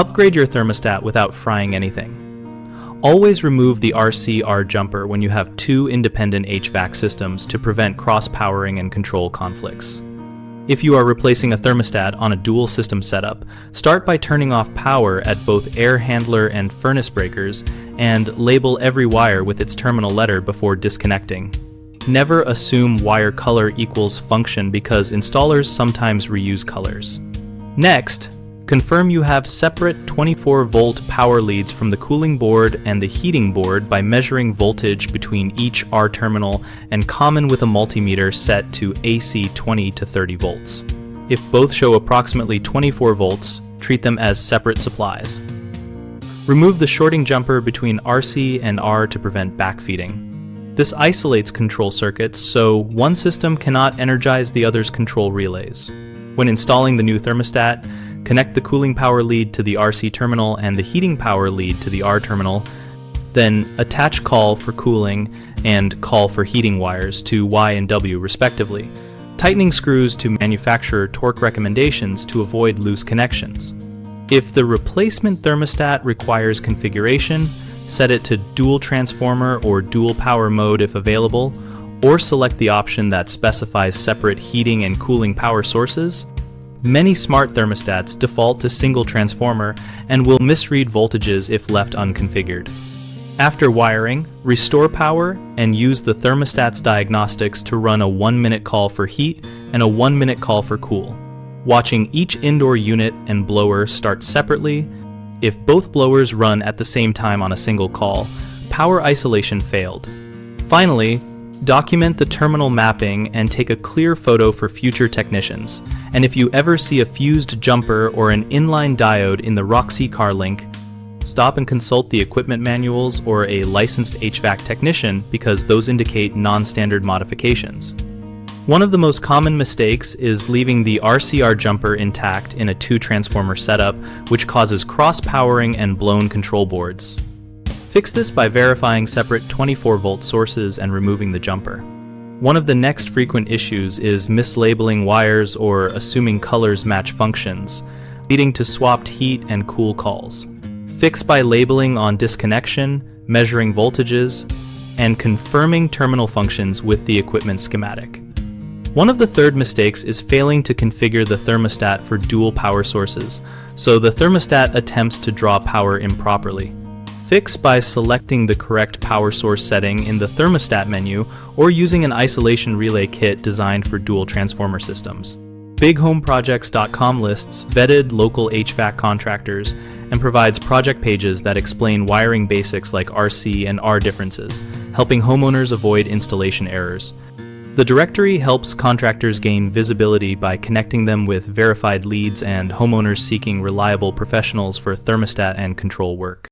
Upgrade your thermostat without frying anything. Always remove the RC/R jumper when you have two independent HVAC systems to prevent cross-powering and control conflicts. If you are replacing a thermostat on a dual system setup, start by turning off power at both air handler and furnace breakers and label every wire with its terminal letter before disconnecting. Never assume wire color equals function because installers sometimes reuse colors. Next, confirm you have separate 24-volt power leads from the cooling board and the heating board by measuring voltage between each R terminal and common with a multimeter set to AC 20 to 30 volts. If both show approximately 24 volts, treat them as separate supplies. Remove the shorting jumper between RC and R to prevent backfeeding. This isolates control circuits so one system cannot energize the other's control relays. When installing the new thermostat, connect the cooling power lead to the RC terminal and the heating power lead to the R terminal, then attach call for cooling and call for heating wires to Y and W respectively, tightening screws to manufacturer torque recommendations to avoid loose connections. If the replacement thermostat requires configuration, set it to dual transformer or dual power mode if available, or select the option that specifies separate heating and cooling power sources. Many smart thermostats default to single transformer and will misread voltages if left unconfigured. After wiring, restore power and use the thermostat's diagnostics to run a 1-minute call for heat and a 1-minute call for cool. Watching each indoor unit and blower start separately. If both blowers run at the same time on a single call, power isolation failed. Finally, document the terminal mapping and take a clear photo for future technicians. And if you ever see a fused jumper or an inline diode in the Roxy car link, stop and consult the equipment manuals or a licensed HVAC technician because those indicate non-standard modifications. One of the most common mistakes is leaving the RC/R jumper intact in a 2-transformer setup, which causes cross-powering and blown control boards. Fix this by verifying separate 24-volt sources and removing the jumper. One of the next frequent issues is mislabeling wires or assuming colors match functions, leading to swapped heat and cool calls. Fix by labeling on disconnection, measuring voltages, and confirming terminal functions with the equipment schematic. One of the third mistakes is failing to configure the thermostat for dual power sources, so the thermostat attempts to draw power improperly. Fix by selecting the correct power source setting in the thermostat menu or using an isolation relay kit designed for dual transformer systems. BigHomeProjects.com lists vetted local HVAC contractors and provides project pages that explain wiring basics like RC and R differences, helping homeowners avoid installation errors. The directory helps contractors gain visibility by connecting them with verified leads and homeowners seeking reliable professionals for thermostat and control work.